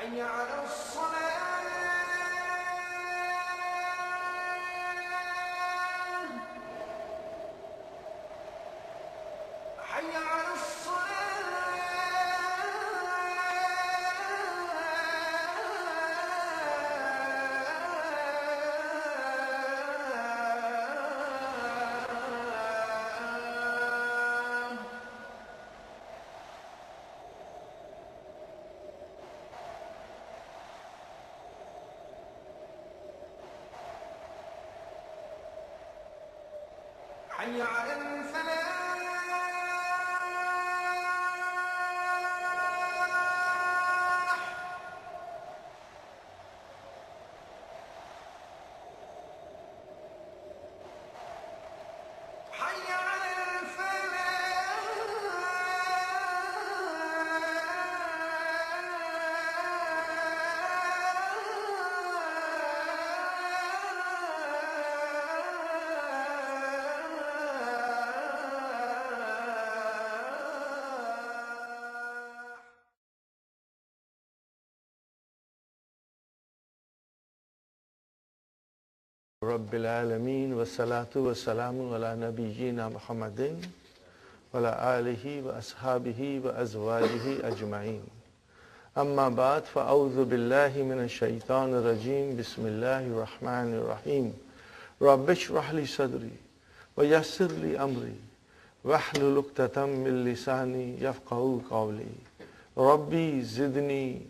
حي على الصلاة حي على حي على الفلاح حي على رب العالمين والصلاة والسلام على نبينا محمد وعلى آله وأصحابه وأزواجه أجمعين أما بعد فأعوذ بالله من الشيطان الرجيم بسم الله الرحمن الرحيم رب اشرح لي صدري ويسر لي أمري واحلل عقدة من لساني يفقهوا قولي ربي زدني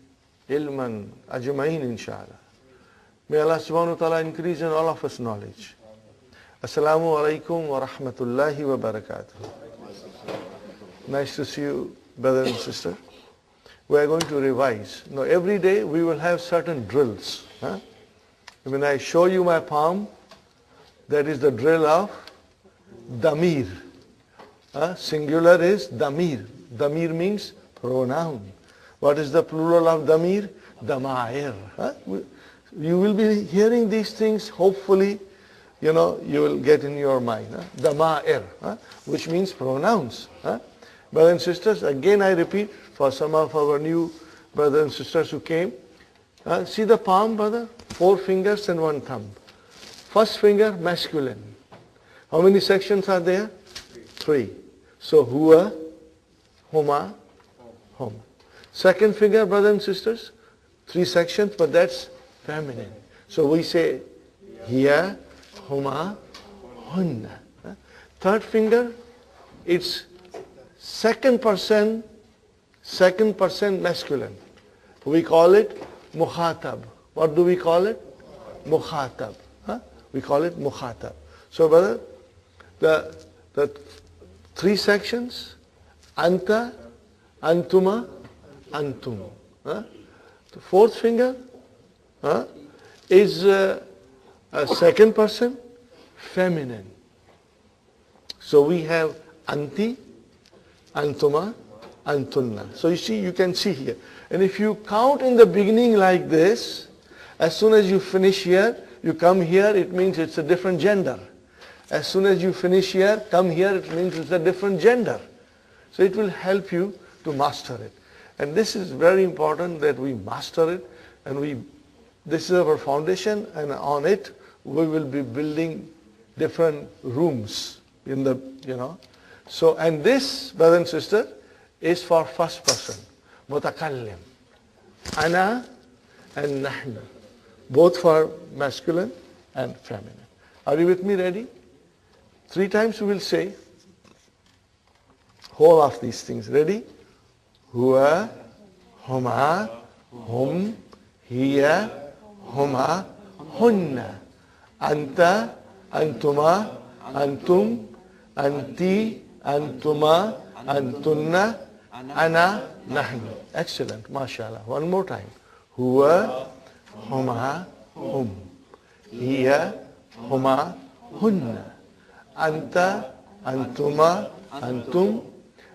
علما أجمعين إن شاء الله. May Allah subhanahu wa ta'ala increase in all of us knowledge. Assalamu alaikum wa rahmatullahi wa barakatuh. Nice to see you, brother and sister. We are going to revise. Now every day we will have certain drills. When I show you my palm, that is the drill of damir. Singular is damir. Damir means pronoun. What is the plural of damir? Damair. You will be hearing these things, hopefully, you will get in your mind. Dama'ir, which means pronouns. Brothers and sisters, again I repeat, for some of our new brothers and sisters who came, see the palm, brother? 4 fingers and 1 thumb. First finger, masculine. How many sections are there? 3. So, huwa, huma, hum. Second finger, brothers and sisters, 3 sections, but that's feminine. So we say hiya, huma, hunna. Third finger, it's second person masculine. We call it mukhatab. What do we call it? Mukhatab. We call it mukhatab. So brother, the 3 sections, anta, antuma, antum. The fourth finger is a second person, feminine. So we have anti, antuma, antunna. So you can see here. And if you count in the beginning like this, as soon as you finish here, you come here, it means it's a different gender. As soon as you finish here, come here, it means it's a different gender. So it will help you to master it. And this is very important that we master it, and this is our foundation, and on it we will be building different rooms in the, So, and this, brother and sister, is for first person, mutakallim. Ana and nahnu, both for masculine and feminine. Are you with me? Ready? 3 times we will say whole of these things. Ready? Huwa, huma, hum, hiya, huma, hunna, anta, antuma, antum, anti, antuma, antunna, ana, nahnu. Excellent, mashallah. One more time. Huwa, huma, hum, hiya, huma, hunna, anta, antuma, antum,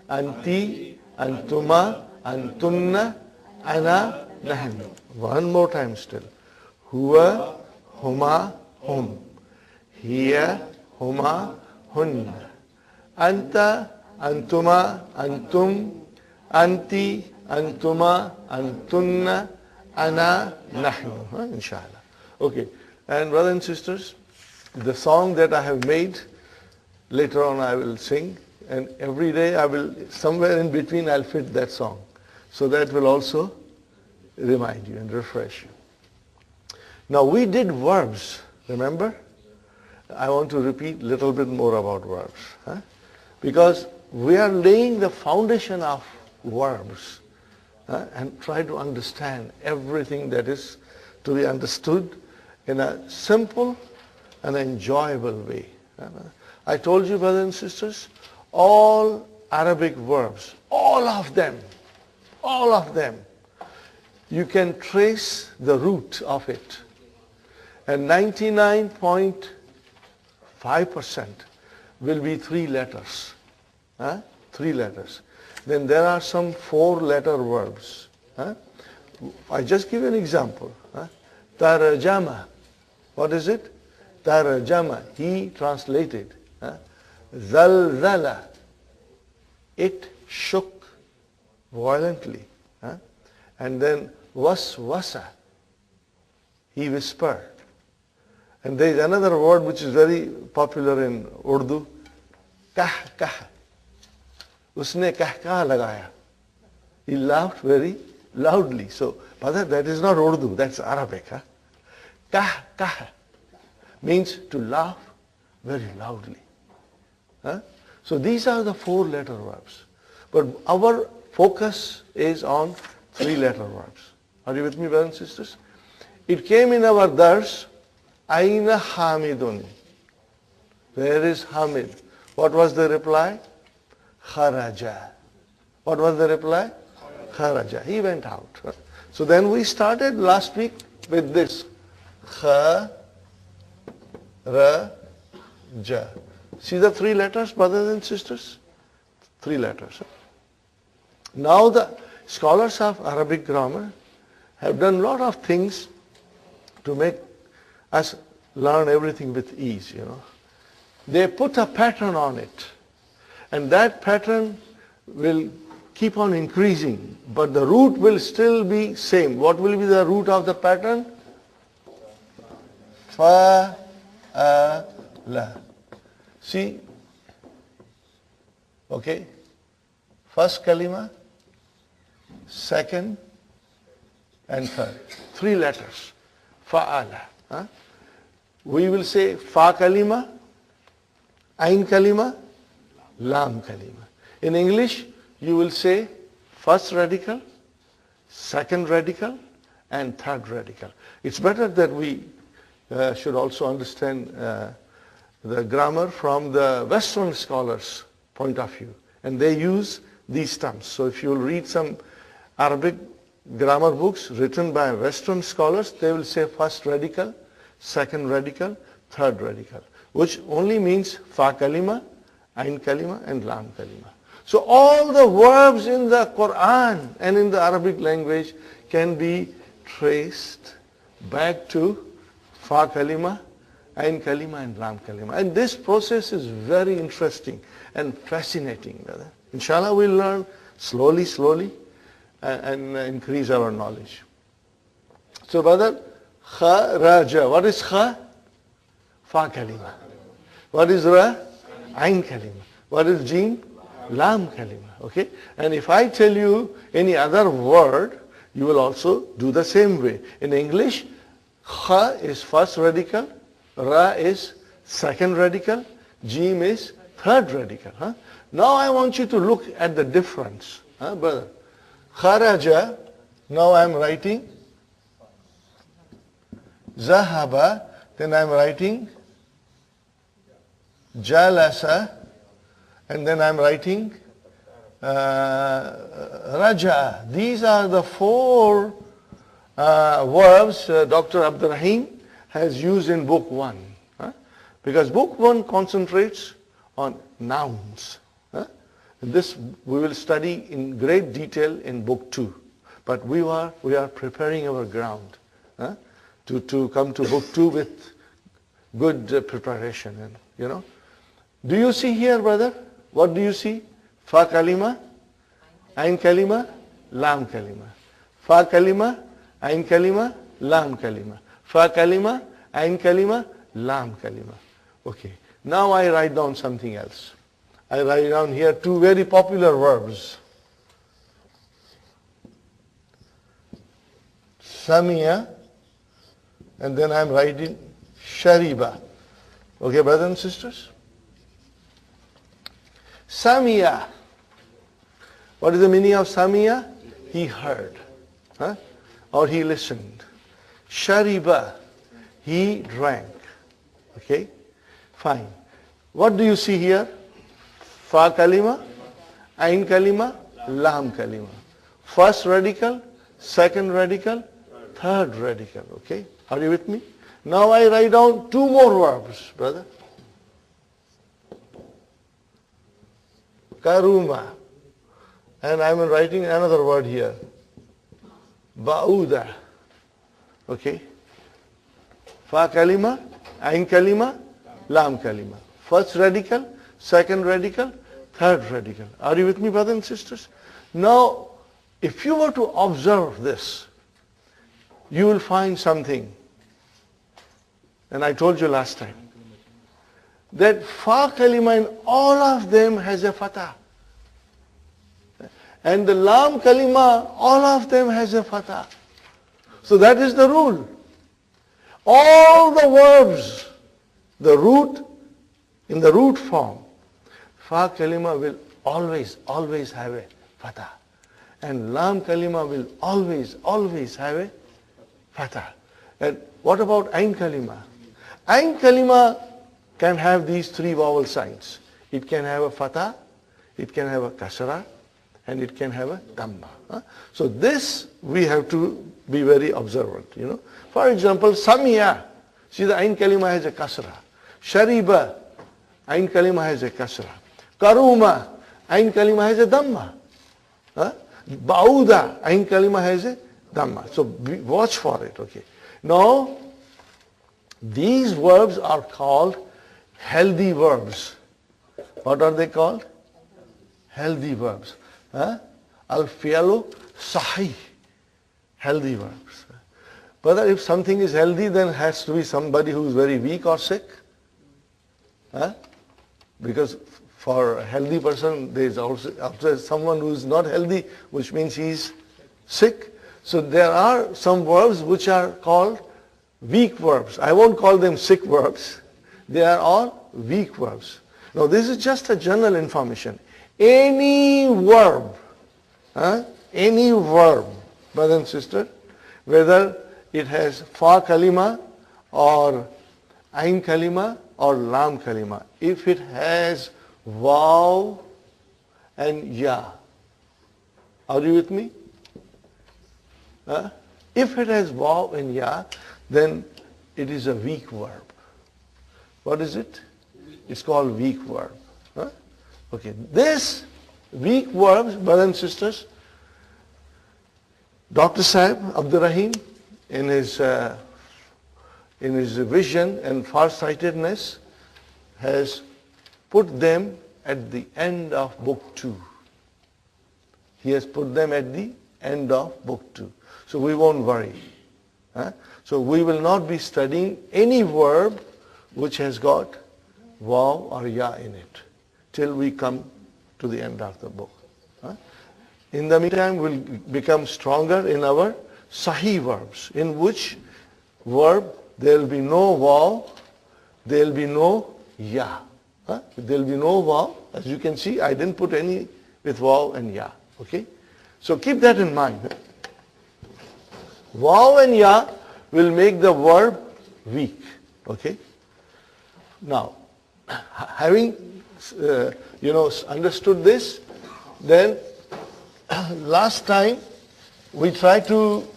anti, antuma, antunna, ana, nahnu. One more time still. Huwa, huma, hum, hiya, huma, hunna, anta, antuma, antum, anti, antuma, antunna, ana, nahnu. Inshallah. Okay. And brothers and sisters, the song that I have made, later on I will sing, and every day I will, somewhere in between I'll fit that song. So that will also remind you and refresh you. Now we did verbs, remember? I want to repeat a little bit more about verbs. Because we are laying the foundation of verbs and try to understand everything that is to be understood in a simple and enjoyable way. I told you, brothers and sisters, all Arabic verbs, all of them, you can trace the root of it. And 99.5% will be 3 letters. 3 letters. Then there are some 4-letter verbs. I just give you an example. Tarjama. What is it? Tarjama. He translated. Zalzala. It shook violently. And then waswasa. He whispered. And there is another word which is very popular in Urdu. Kah kah. Usne kah kah lagaya. He laughed very loudly. So, brother, that is not Urdu, that's Arabic. Kah kah means to laugh very loudly. So these are the 4-letter verbs. But our focus is on 3-letter verbs. Are you with me, brothers and sisters? It came in our dars, Aina Hamidun. Where is Hamid? What was the reply? Kharaja. What was the reply? Kharaja. He went out. So then we started last week with this. Kharaja. See the 3 letters, brothers and sisters? 3 letters. Now the scholars of Arabic grammar have done a lot of things to make us learn everything with ease, They put a pattern on it. And that pattern will keep on increasing, but the root will still be same. What will be the root of the pattern? Fa, la. See? Okay? First kalima, second, and third. 3 letters. Fa'ala. We will say fa kalima, ain kalima, lam kalima. In English, you will say first radical, second radical, and third radical. It's better that we should also understand the grammar from the Western scholars' point of view. And they use these terms. So if you read some Arabic grammar books written by Western scholars, they will say first radical, second radical, third radical, which only means fa kalima, ain kalima, and lam kalima. So all the verbs in the Quran and in the Arabic language can be traced back to fa kalima, ain kalima and lam kalima. And this process is very interesting and fascinating, brother. Inshallah we'll learn slowly and increase our knowledge. So brother, kharaja. What is kha? Fa kalima. What is ra? Ain kalima. What is jeen? Lam kalima. Okay? And if I tell you any other word, you will also do the same way. In English, kha is first radical, ra is second radical, jim is third radical. Huh? Now I want you to look at the difference. Huh, brother? Kharaja, now I am writing zahaba, then I am writing jalasa, and then I am writing raja. These are the four verbs Dr. Abdurrahim has used in book 1. Huh? Because book 1 concentrates on nouns. Huh? This we will study in great detail in book 2. But we are preparing our ground to come to book 2 with good preparation. And do you see here, brother? What do you see? Fa kalima, ain kalima, lam kalima. Fa kalima, ain kalima, lam kalima. Fa kalima, ain kalima, lam kalima. Okay. Now I write down something else. I write down here 2 very popular verbs. Samia, and then I am writing shariba. Okay, brothers and sisters? Samia. What is the meaning of Samia? He heard. Huh? Or he listened. Shariba. He drank. Okay? Fine. What do you see here? Fa kalima, ain kalima, lam kalima. First radical, second radical, third radical. Okay? Are you with me? Now I write down 2 more verbs, brother. Karuma. And I am writing another word here. Ba'uda. Okay? Fa kalima, ain kalima, lam kalima. First radical, second radical, third radical. Are you with me, brothers and sisters? Now, if you were to observe this, you will find something. And I told you last time that fa kalima in all of them has a fatah. And the lam kalima, all of them has a fatah. So that is the rule. All the verbs, the root, in the root form, fa kalima will always have a fatah. And lam kalima will always have a fatah. And what about ain kalima? Ain kalima can have these 3 vowel signs. It can have a fatah, it can have a kasra, and it can have a dhamma. So this we have to be very observant. For example, samia. See, the ain kalima has a kasra. Shariba, ain kalima has a kasra. Karuma, ain kalima has a dhamma. Bauda, ain kalima has a dhamma. So watch for it. Okay. Now, these verbs are called healthy verbs. What are they called? Healthy verbs. Al-fi'lu sahih. Healthy verbs. But if something is healthy, then it has to be somebody who is very weak or sick. Because for a healthy person, there is also someone who is not healthy, which means he is sick. So there are some verbs which are called weak verbs. I won't call them sick verbs. They are all weak verbs. Now this is just a general information. Any verb, brother and sister, whether it has fa kalima or ain kalima or lam kalima, if it has waw and ya, are you with me? If it has waw and ya, then it is a weak verb. What is it? It's called weak verb. Okay, this weak verbs, brothers and sisters, Dr. Saib Abdurrahim in his in his vision and farsightedness, has put them at the end of book 2. He has put them at the end of book 2. So we won't worry. So we will not be studying any verb which has got waw or ya in it till we come to the end of the book. In the meantime, we'll become stronger in our sahih verbs, in which verb there will be no waw, there will be no ya. There will be no waw. As you can see, I didn't put any with waw and ya. Okay? So keep that in mind. Waw and ya will make the verb weak. Okay? Now, having understood this, then last time we tried to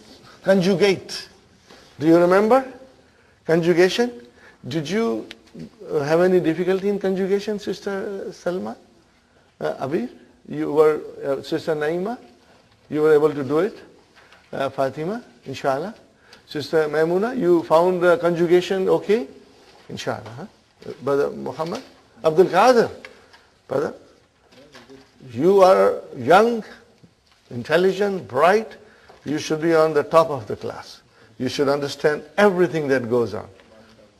conjugate. Do you remember conjugation? Did you have any difficulty in conjugation, Sister Salma? Abir? You were, Sister Naima? You were able to do it? Fatima? Inshallah. Sister Maimuna, you found conjugation okay? Inshallah. Huh? Brother Muhammad? Abdul Qadir? Brother? You are young, intelligent, bright. You should be on the top of the class. You should understand everything that goes on.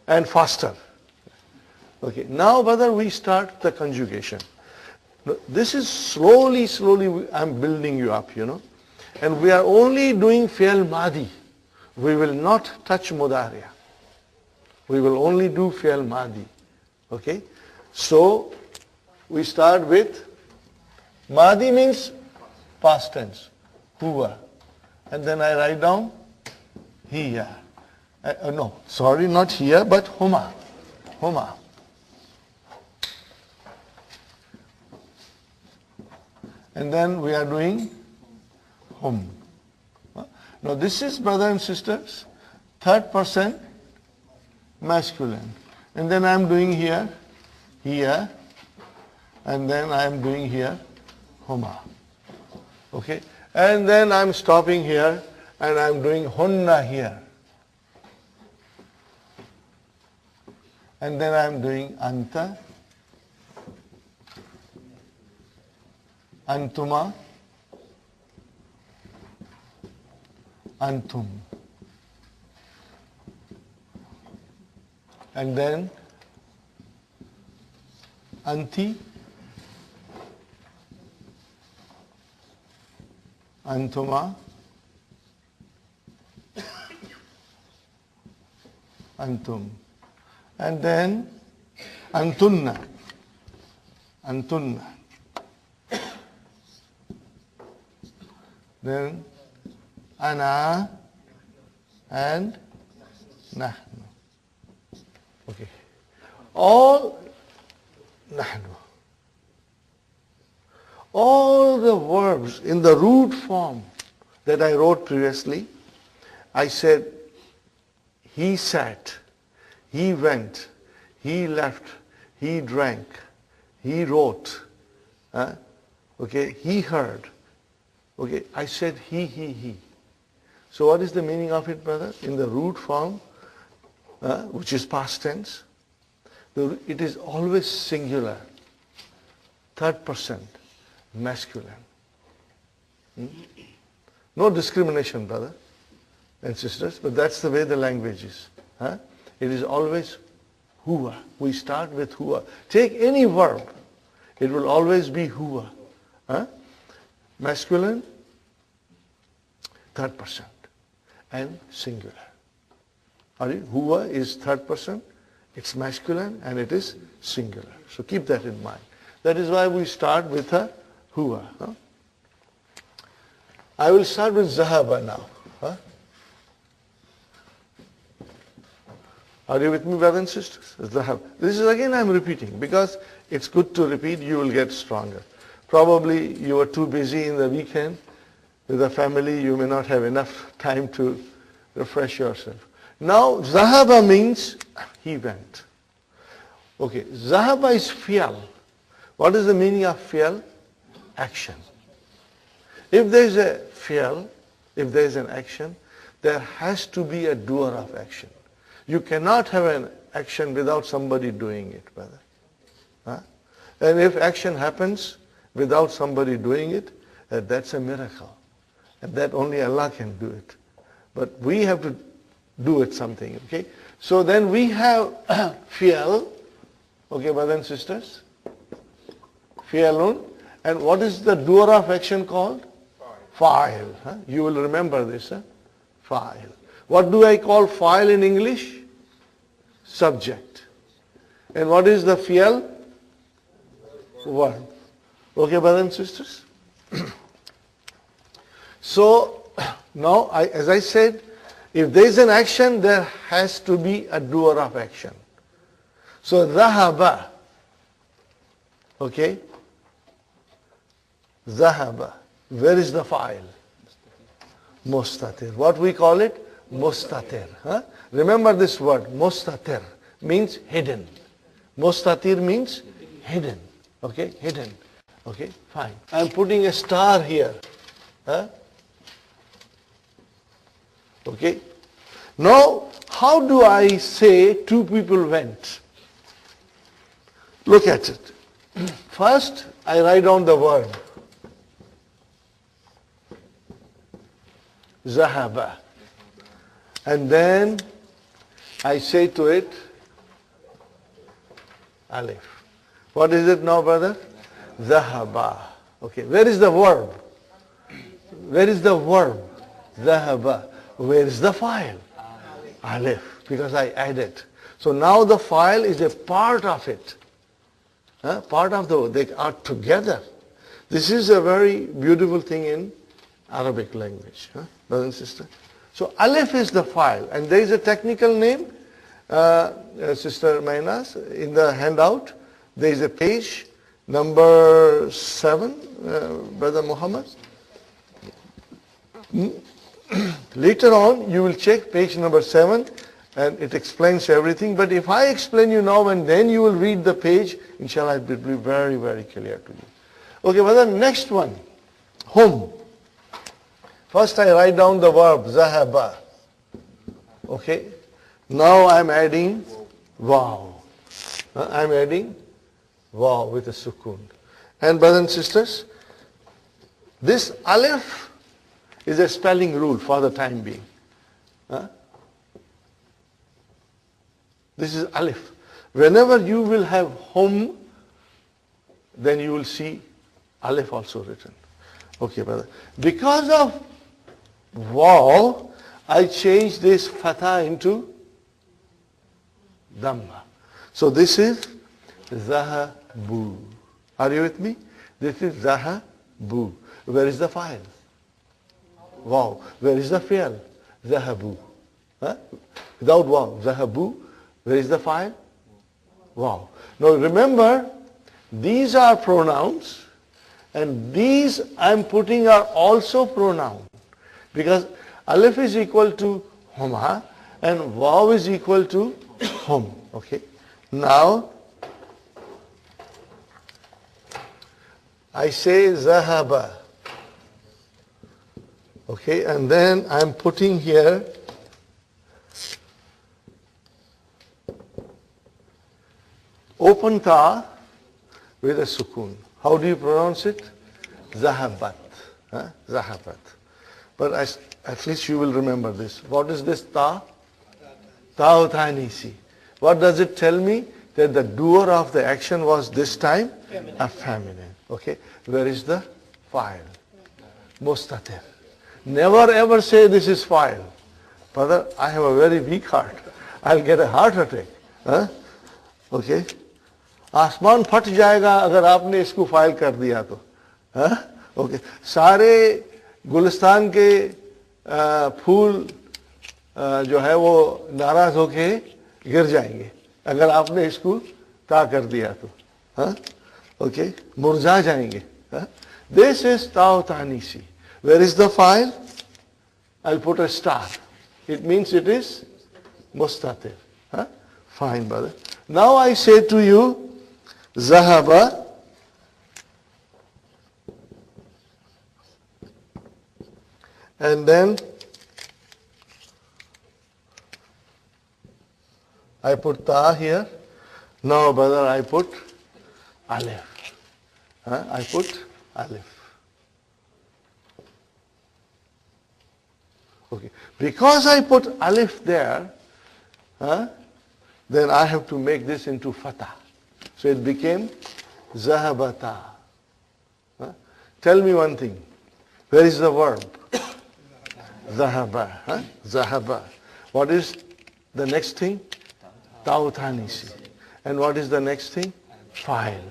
And faster. Okay, now brother, we start the conjugation. This is slowly, I'm building you up, And we are only doing fi'l madi. We will not touch mudariya. We will only do fi'l madi. Okay? So, we start with, madi means past tense, huwa. And then I write down, hiya. No, sorry, not here, but huma. Huma. And then we are doing hum. Now this is, brother and sisters, third person masculine. And then I am doing here, and then I am doing here, huma. Okay? And then I am stopping here, and I am doing hunna here. And then I am doing anta, antuma, antum. And then anti, antuma, antum. And then antunna, antunna. Then ana and nahnu. Okay. All nahnu. All the verbs in the root form that I wrote previously, I said he sat, he went, he left, he drank, he wrote, okay, he heard. Okay, I said he. So what is the meaning of it, brother? In the root form, which is past tense, it is always singular, third person, masculine. No discrimination, brother and sisters, but that's the way the language is. It is always huwa. We start with huwa. Take any verb, it will always be huwa. Masculine, third person, and singular. Huwa is third person, it's masculine, and it is singular. So keep that in mind. That is why we start with a huwa. I will start with zahaba now. Are you with me, brothers and sisters? Zahab. This is again I'm repeating because it's good to repeat, you will get stronger. Probably you are too busy in the weekend with the family, you may not have enough time to refresh yourself. Now, zahaba means he went. Okay, zahaba is fi'al. What is the meaning of fi'al? Action. If there is a fi'al, if there is an action, there has to be a doer of action. You cannot have an action without somebody doing it, brother. Huh? And if action happens without somebody doing it, that's a miracle. And that only Allah can do it. But we have to do it something, okay? So then we have fi'al, okay, brothers and sisters? Fi'alun. And what is the doer of action called? Fa'il. Huh? You will remember this, huh? Fa'il. What do I call fa'il in English? Subject. And what is the fi'al? Verb. Okay, brothers and sisters? So, now, as I said, if there is an action, there has to be a doer of action. So, dhahaba. Okay? Dhahaba. Where is the fa'il? Mustatir. What we call it? Mustatir. Huh? Remember this word, mustatir, means hidden. Mustatir means hidden. Okay, hidden. Okay, fine. I'm putting a star here. Huh? Okay. Now, how do I say two people went? Look at it. First, I write down the verb. Zahaba. And then I say to it, alif. What is it now, brother? Zahaba. Okay, where is the verb? Where is the verb? Zahaba. Where is the file? Alif. Because I added. So now the file is a part of it. Part of they are together. This is a very beautiful thing in Arabic language, brothers and sisters. So alif is the file, and there is a technical name, Sister Mainas, in the handout. There is a page number 7, Brother Muhammad. Later on, you will check page number 7, and it explains everything. But if I explain you now and then you will read the page, inshallah, it will be very, very clear to you. Okay, brother, next one, hum. First I write down the verb, zahaba. Okay. Now I'm adding waw. I'm adding waw with a sukoon. And brothers and sisters, this alif is a spelling rule for the time being. This is alif. Whenever you will have hum, then you will see alif also written. Okay, brother. Because of waw, I change this fatha into dhamma. So this is zahabu. Are you with me? This is zahabu. Where is the file? Waw. Where is the fi'al? Zahabu. Without waw, zahabu. Where is the file? Waw. Now remember, these are pronouns, and these I'm putting are also pronouns. Because alif is equal to huma and waw is equal to hum. Okay. Now I say zahaba. Okay, and then I'm putting here open ta with a sukoon. How do you pronounce it? Zahabat. Zahabat. But at least you will remember this. What is this ta? Ta'utanisi. What does it tell me? That the doer of the action was this time a feminine. Okay. Where is the file? Mustatir. Never ever say this is file. Brother, I have a very weak heart. I'll get a heart attack. Okay. आसमान फट जाएगा अगर आपने इसको file कर दिया तो. Okay. सारे गुलिस्तान के फूल जो है वो नाराज होके गिर जाएंगे अगर आपने इसको ता कर दिया तो. ओके. मुरझा जाएंगे. This is ta'utanisi. Where is the file? I'll put a star. It means it is mustatir. Fine, brother. Now I say to you, zahaba and then I put ta here. Now, brother, I put alif. I put alif. Okay. Because I put alif there, then I have to make this into fatah. So it became zahabata. Tell me one thing. Where is the verb? Zahaba. Zahaba. What is the next thing? Tautanisi. And what is the next thing? File.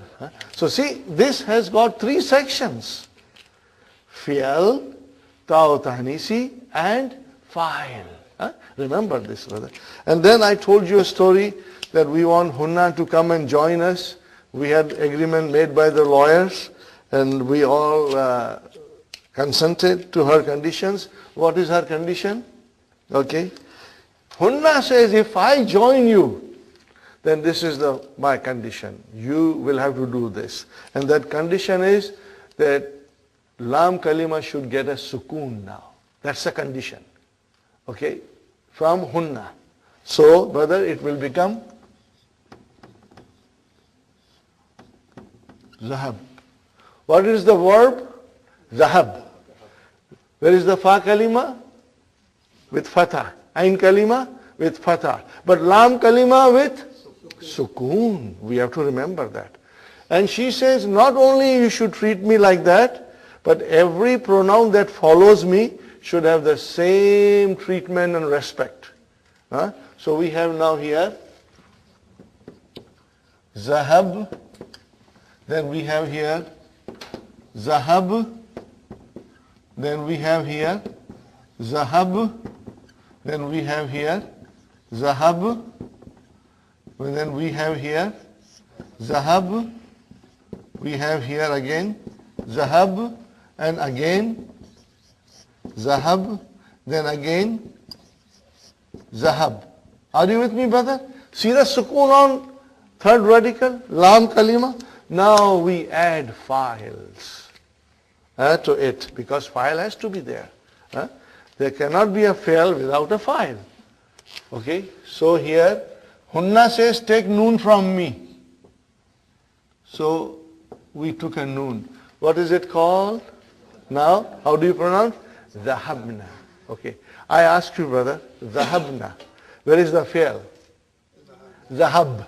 So see, this has got three sections. Fi'al, Tautanisi, and file. Remember this, brother. And then I told you a story that we want Hunna to come and join us. We had agreement made by the lawyers, and we all consented to her conditions. What is her condition? Okay. Hunna says, if I join you, then this is my condition. You will have to do this. And that condition is that Lam Kalima should get a sukoon now. That's the condition. Okay? From Hunna. So, brother, it will become Zahab. What is the verb? Zahab. Where is the Fa Kalima? With Fatah. Ain Kalima? With Fatah. But Lam Kalima with Sukoon. We have to remember that. And she says, not only you should treat me like that, but every pronoun that follows me should have the same treatment and respect. So we have now here Zahab. Then we have here Zahab. Then we have here Zahab. Then we have here Zahab. And then we have here Zahab. We have here again Zahab. And again Zahab. Then again Zahab. Are you with me, brother? See the sukoon on third radical, Lam Kalima. Now we add files to it, because file has to be there. There cannot be a fail without a file. Okay, so here Hunna says, take noon from me. So we took a noon. What is it called? Now, how do you pronounce? Zahabna. Okay, I ask you, brother, Zahabna. Where is the fail? Zahab.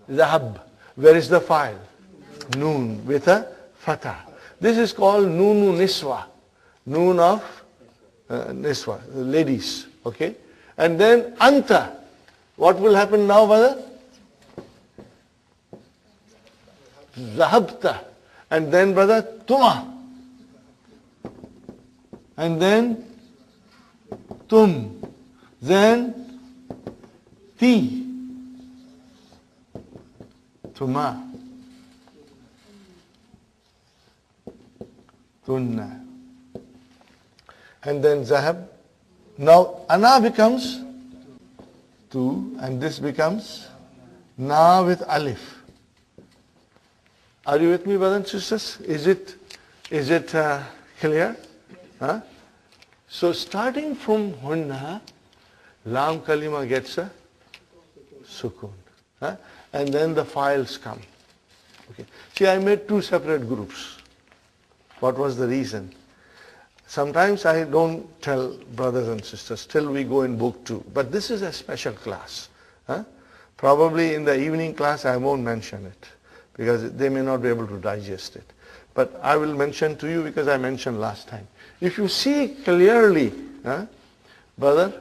Zahab. Where is the file? Noon with a fatah. This is called Nunu Niswa. Noon of Niswa, ladies. Okay? And then Anta. What will happen now, brother? Zahabta. And then, brother, Tuma. And then Tum. Then Ti. Tuma. Tunna. And then Zahab. Now Ana becomes Tu, and this becomes Na with Alif. Are you with me, brothers and sisters? Is it clear? So starting from Hunna, Lam Kalima gets a Sukun. And then the files come. Okay. See, I made two separate groups. What was the reason? Sometimes I don't tell brothers and sisters till we go in book 2. But this is a special class. Probably in the evening class I won't mention it, because they may not be able to digest it. But I will mention to you because I mentioned last time. If you see clearly, brother,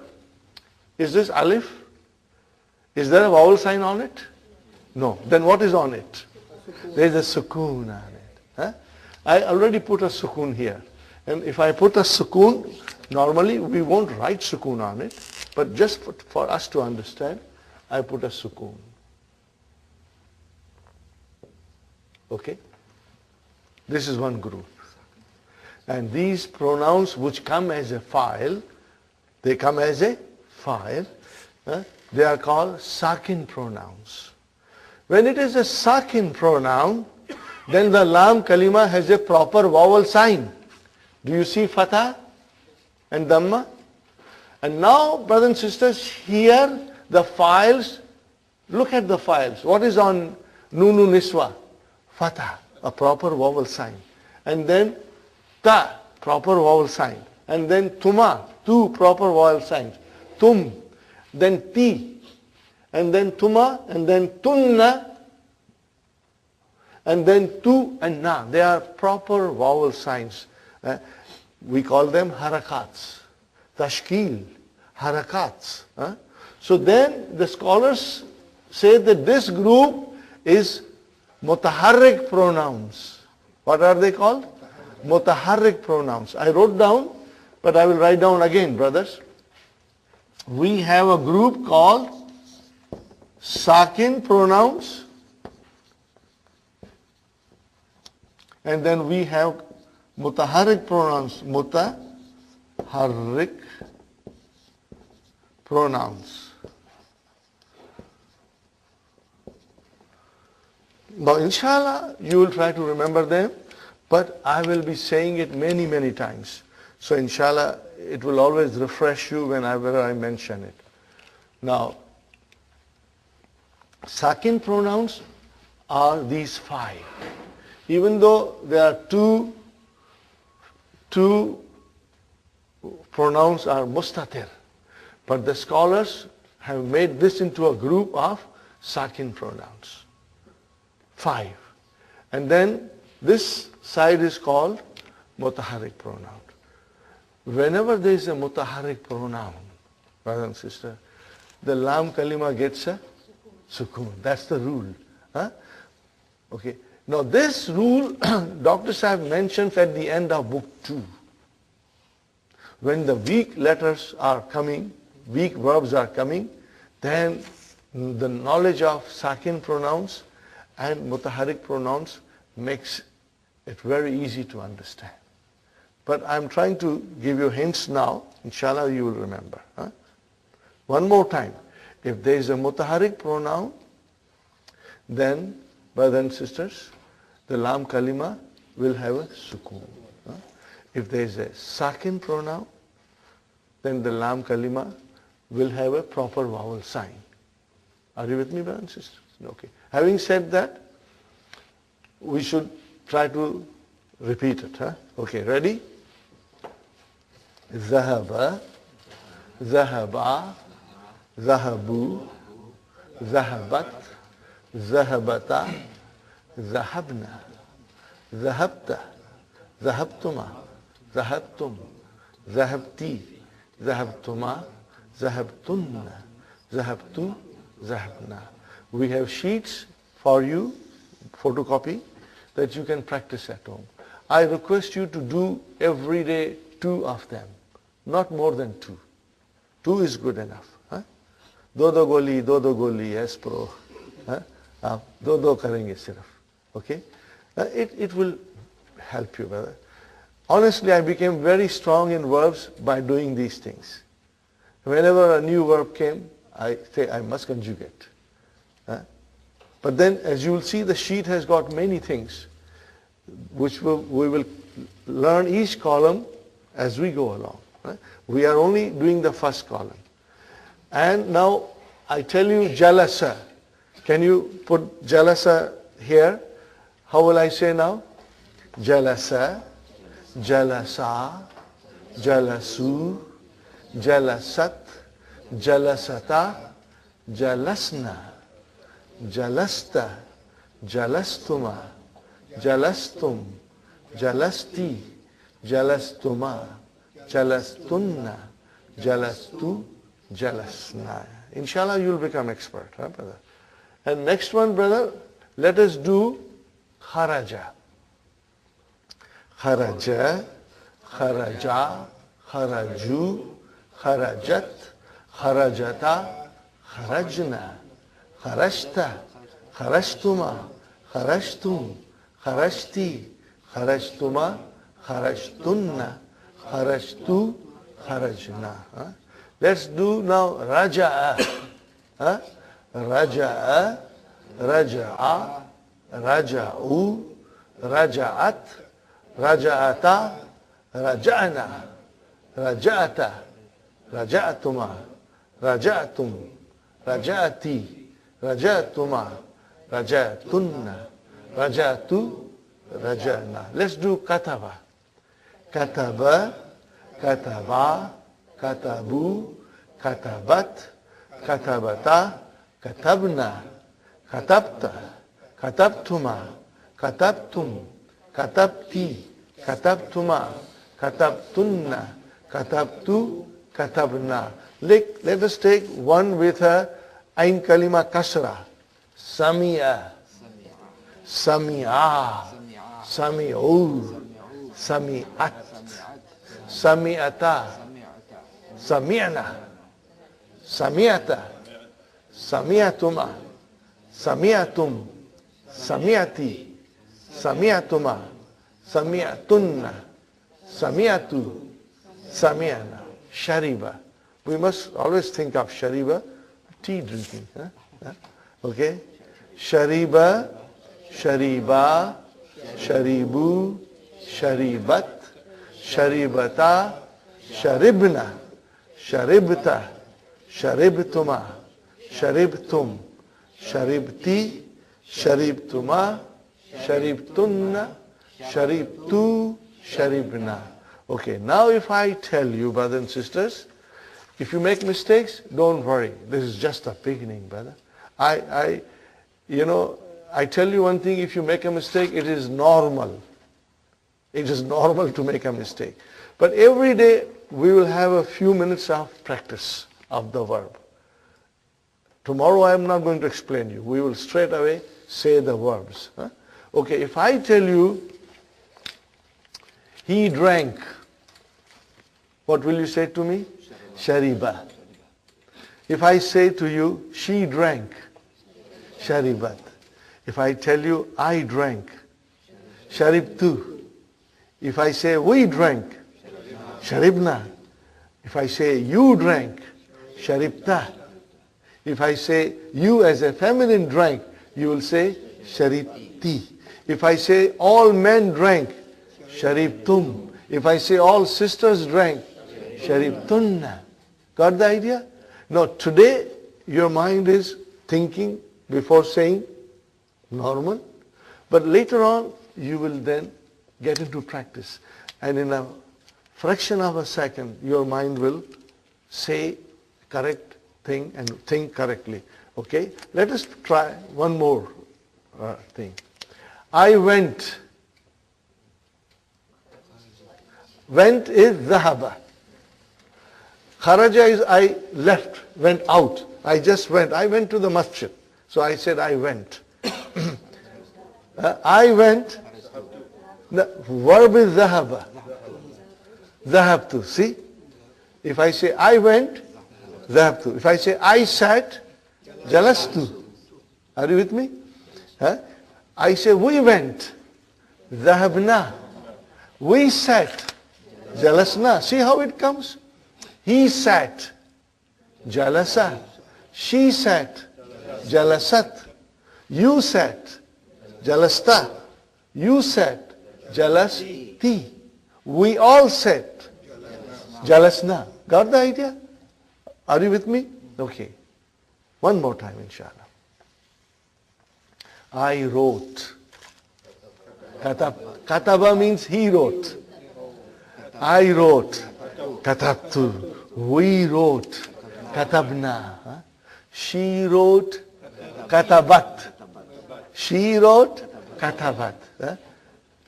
is this alif? Is there a vowel sign on it? No. Then what is on it? There is a sukoon on it. I already put a sukoon here. And if I put a sukoon, normally we won't write sukoon on it, but just for us to understand, I put a sukoon. Okay? This is one group. And these pronouns which come as a file, they come as a file, they are called sakin pronouns. When it is a sakin pronoun, then the lam kalima has a proper vowel sign. Do you see fatha and dhamma? And now, brothers and sisters, here the files Look at the files. What is on Nunu Niswa? Fatha, a proper vowel sign. And then Ta, proper vowel sign. And then Tuma, two proper vowel signs. Tum, then Ti, and then Tuma, and then Tunna, and then Tu and Na. They are proper vowel signs. We call them harakats. Tashkil, harakats. So then the scholars say that this group is mutaharrik pronouns. What are they called? Mutaharrik pronouns. I wrote down, but I will write down again, brothers. We have a group called sakin pronouns, and then we have mutaharrik pronouns. Mutaharrik pronouns. Now, inshallah, you will try to remember them, but I will be saying it many, many times. So, inshallah, it will always refresh you whenever I mention it. Now, sakin pronouns are these 5. Even though there are two pronouns are mustatir, but the scholars have made this into a group of sakin pronouns. 5. And then this side is called mutaharrik pronoun. Whenever there is a mutaharrik pronoun, brother and sister, the lam kalima gets a sukoon. That's the rule. Okay. Now this rule, Dr. Sahib mentions at the end of book 2. When the weak letters are coming, weak verbs are coming, then the knowledge of sakin pronouns and mutaharrik pronouns makes it very easy to understand. But I'm trying to give you hints now. Inshallah, you will remember. One more time. If there is a mutaharrik pronoun, then, brothers and sisters, the lam kalima will have a sukoon. If there is a sakin pronoun, then the lam kalima will have a proper vowel sign. Are you with me, brothers and sisters? Okay. Having said that, we should try to repeat it. Okay, ready? Zahaba, zahaba, zahabu, zahabat, zahabata, zahabna, zahabta, zahabtuma, zahabtum, zahabti, zahabtuma, zahabtunna, zahabtu, zahabna. We have sheets for you, photocopy, that you can practice at home. I request you to do every day 2 of them, not more than 2. 2 is good enough. Do goli, yes pro. Do karenge sirf. Okay? It will help you, brother. Honestly, I became very strong in verbs by doing these things. Whenever a new verb came, I say I must conjugate. But then, as you will see, the sheet has got many things, which we will learn each column as we go along. We are only doing the first column. And now, I tell you jalasa. Can you put jalasa here? How will I say now? Jalasa, jalasa, jalasu, jalasat, jalasata, jalasna, jalasta, jalastuma, jalastum, jalasti, jalastuma, jalastunna, jalastu, jalasna. Inshallah, you will become expert, brother. And next one, brother, let us do kharaja. Kharaja, kharaja, kharaju, kharajat, kharajata, kharajna, kharashta, kharashtuma, kharashtum, kharashti, kharashtuma, kharashtunna, kharashtu, kharajna. Let's do now raja'a. Raja'a, raja'a, raja'u, raja'at, raja'ata, raja'na, raja'ata, raja'atuma, raja'atum, raja'ati, rajatuma, rajatunna, rajatu, rajana. Let's do katava. Kataba, katava, katabu, katabat, katabata, katabna, katabta, katabtuma, katabtum, katabti, katabtuma, katabtunna, katabtu, katabna. Let us take one with a ain kalima kasra. Samia, samia, sami'u, sami'at, sami'ata, sami'na, sami'ata, sami'atuma, sami'atum, sami'ati, sami'atuma, sami'atunna, sami'atu, sami'ana. Shariba. We must always think of shariba, tea drinking. Okay? Shariba, shariba, sharibu, sharibat, sharibata, sharibna, sharibta, sharibtuma, sharibtum, sharibti, sharibtuma, sharibtunna, sharibtu, sharibna. Okay, now if I tell you, brothers and sisters, if you make mistakes, don't worry. This is just a beginning, brother. I tell you one thing, if you make a mistake, it is normal. It is normal to make a mistake. But every day, we will have a few minutes of practice of the verb. Tomorrow, I am not going to explain you. We will straight away say the verbs. Okay, if I tell you, he drank, what will you say to me? Shariba. If I say to you, she drank, sharibat. If I tell you, I drank, sharibtu. If I say, we drank, sharibna. If I say, you drank, sharibta. If I say, you as a feminine drank, you will say, sharibti. If I say, all men drank, sharibtum. If I say, all sisters drank, sharibtunna. Got the idea? Now today your mind is thinking before saying, normal. But later on you will then get into practice. And in a fraction of a second your mind will say correct thing and think correctly. Okay? Let us try one more thing. I went. Went is dhahaba. Kharaja is I left, went out. I just went. I went to the masjid. So I said I went. I went. The verb is dhahaba. Dhahabtu. See? If I say I went, dhahabtu. If I say I sat, jalastu. Are you with me? I say we went. Dhahabna. We sat. Jalasna. See how it comes? He sat, jalasa. She sat, jalasat. You sat, jalasta. You sat, jalasti. We all sat, jalasna. Got the idea? Are you with me? Okay. One more time, inshallah. I wrote. Kataba means he wrote. I wrote. Katabtu. We wrote. Katabna. She wrote. Katabat. She wrote. Katabat.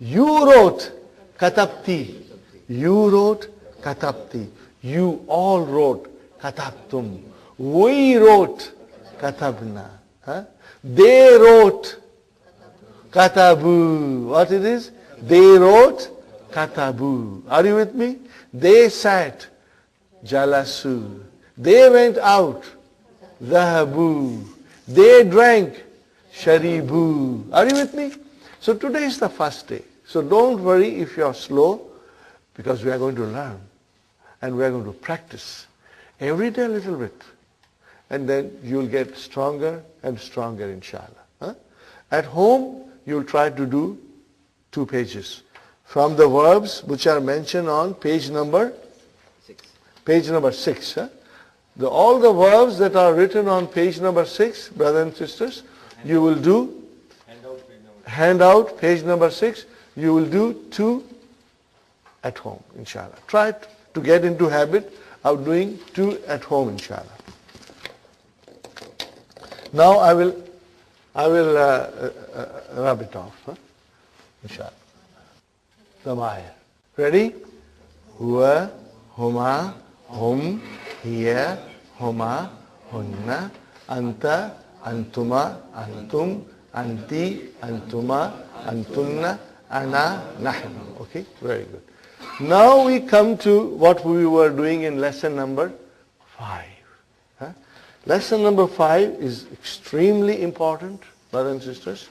You wrote. Katabti. You wrote. Katabti. You all wrote. Katabtum. We wrote. Katabna. They wrote. Katabu. What it is? They wrote. Katabu. Are you with me? They sat, jalasu. They went out, dhahabu. They drank, sharibu. Are you with me? So today is the first day. So don't worry if you are slow, because we are going to learn. And we are going to practice. Every day a little bit. And then you'll get stronger and stronger, inshallah. At home, you'll try to do 2 pages. From the verbs which are mentioned on page number 6. all the verbs that are written on page number 6, brothers and sisters, you will do handout, page number 6, you will do 2 at home, inshallah. Try to get into habit of doing 2 at home, inshallah. Now I will rub it off, inshallah. Damaya. Ready? Huwa, huma, hum, hiya, huma, hunna, anta, antuma, antum, anti, antuma, antunna, ana, nahnu. Okay, very good. Now we come to what we were doing in lesson number 5. Lesson number 5 is extremely important, brothers and sisters.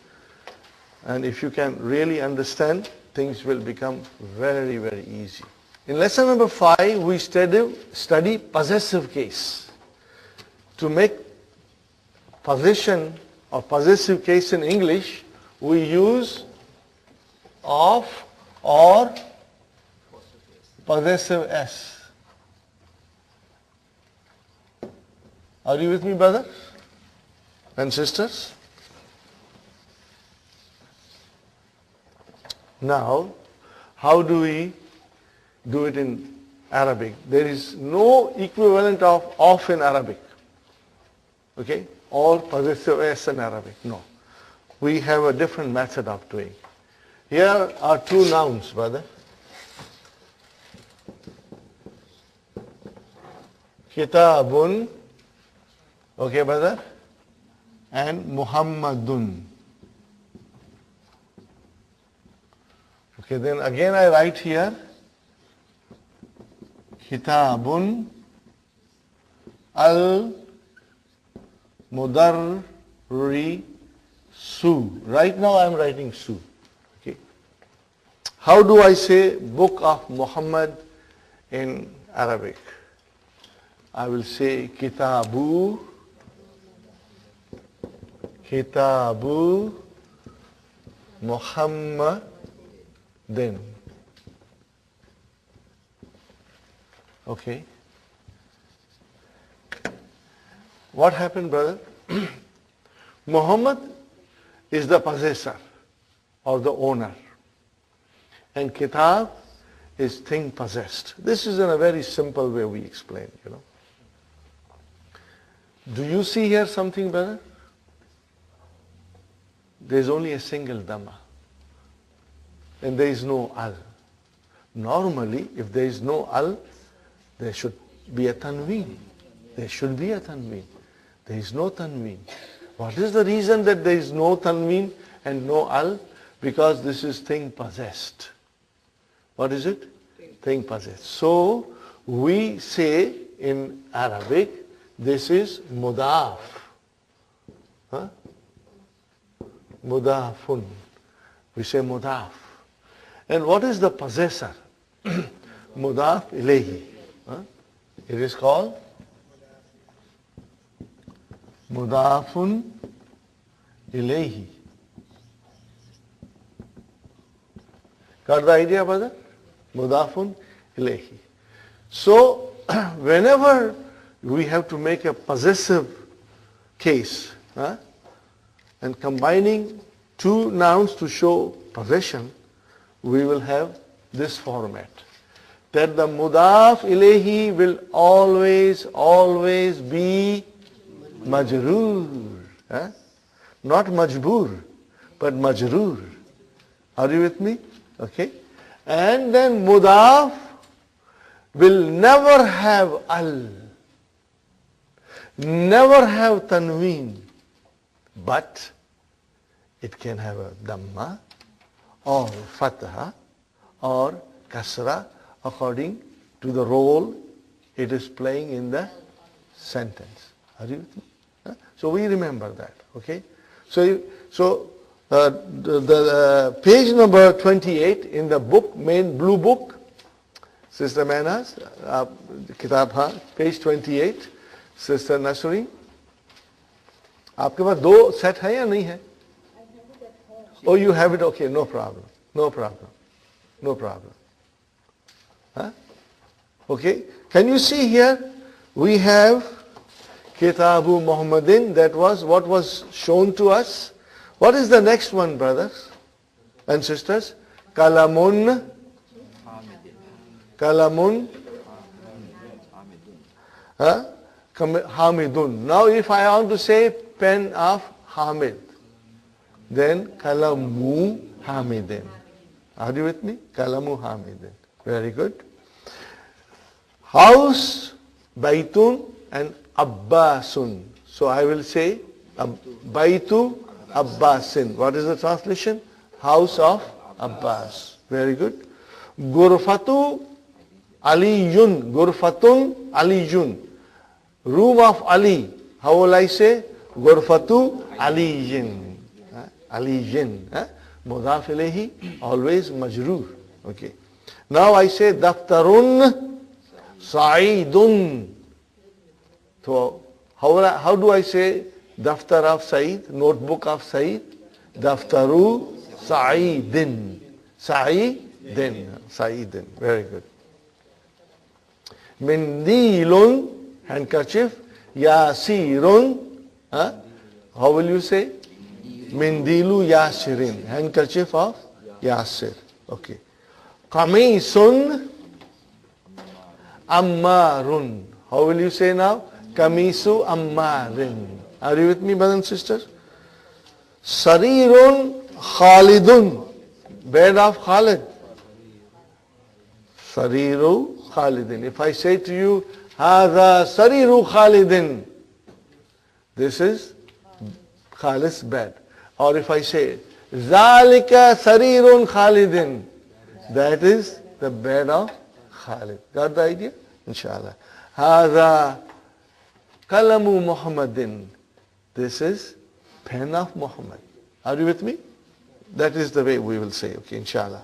And if you can really understand, things will become very, very easy. In lesson number 5, we study possessive case. To make possession or possessive case in English, we use of or possessive s. Are you with me, brothers and sisters? Now, how do we do it in Arabic? There is no equivalent of in Arabic. Okay? Or possessive s in Arabic. No. We have a different method of doing. Here are 2 nouns, brother. Kitabun. Okay, brother? And Muhammadun. Okay, then again I write here Kitabun al-Mudarrisu. Right now I am writing Su. Okay. How do I say Book of Muhammad in Arabic? I will say Kitabu Muhammadin. Okay. What happened, brother? Muhammad is the possessor or the owner. And Kitab is thing possessed. This is in a very simple way we explain, Do you see here something, brother? There is only a single Dhamma. And there is no Al. Normally, if there is no Al, there should be a Tanween. There should be a Tanween. There is no Tanween. What is the reason that there is no Tanween and no Al? Because this is thing possessed. What is it? Thing possessed. So, we say in Arabic, this is Mudaf. Mudafun. We say Mudaf. And what is the possessor? Mudaf ilayhi. It is called Mudafun ilayhi. Got the idea, brother? Mudafun ilayhi. So, whenever we have to make a possessive case, and combining 2 nouns to show possession, we will have this format. That the mudaf ilayhi will always be majroor. Not majboor, but majroor. Are you with me? Okay. And then mudaf will never have al. Never have tanween. But it can have a dhamma or fatha or kasra according to the role it is playing in the sentence. Are you with me? So we remember that. Okay. So the page number 28 in the book, main blue book, Sister Manas, Kitab page 28, Sister Nasri. आपके पास 2 set है या नहीं है? Oh, you have it. Okay, no problem. Okay. Can you see here We have Kitabu Muhammadin. That was what was shown to us. What is the next one, brothers and sisters? Kalamun. Kalamun. Hamidun. Now if I want to say pen of Hamid, then Kalamu Hamidin. Are you with me? Kalamu Hamidin. Very good. House, Baitun and Abbasun. So I will say Baitu Abbasin. What is the translation? House of Abbas. Very good. Gurfatu Aliyun. Gurfatun Aliyun. Room of Ali. How will I say? Gurfatu Aliyin. Aliyin. Mudaf ilayhi, always majroor. Okay. Now I say Daftarun Sa'idun. So how do I say Daftar of Sa'id? Notebook of Sa'id? Daftaru Sa'idin. Sa'idin. Sa'idin. Very good. Mindilun, handkerchief. Yasirun. How will you say? Mindilu Yasirin. Handkerchief of Yasir. Okay. Kamisun Ammarun. How will you say now? Kamisu Ammarin. Are you with me, brothers and sisters? Sarirun Khalidun. Bed of Khalid. Sariru Khalidin. If I say to you, Hadha Sariru Khalidin, this is Khalid's bed. Or if I say, Zalika Sarirun Khalidin, that is the bed of Khalid. Got the idea? Inshallah. Hadha Kalamu Muhammadin. This is pen of Muhammad. Are you with me? That is the way we will say, okay, inshallah.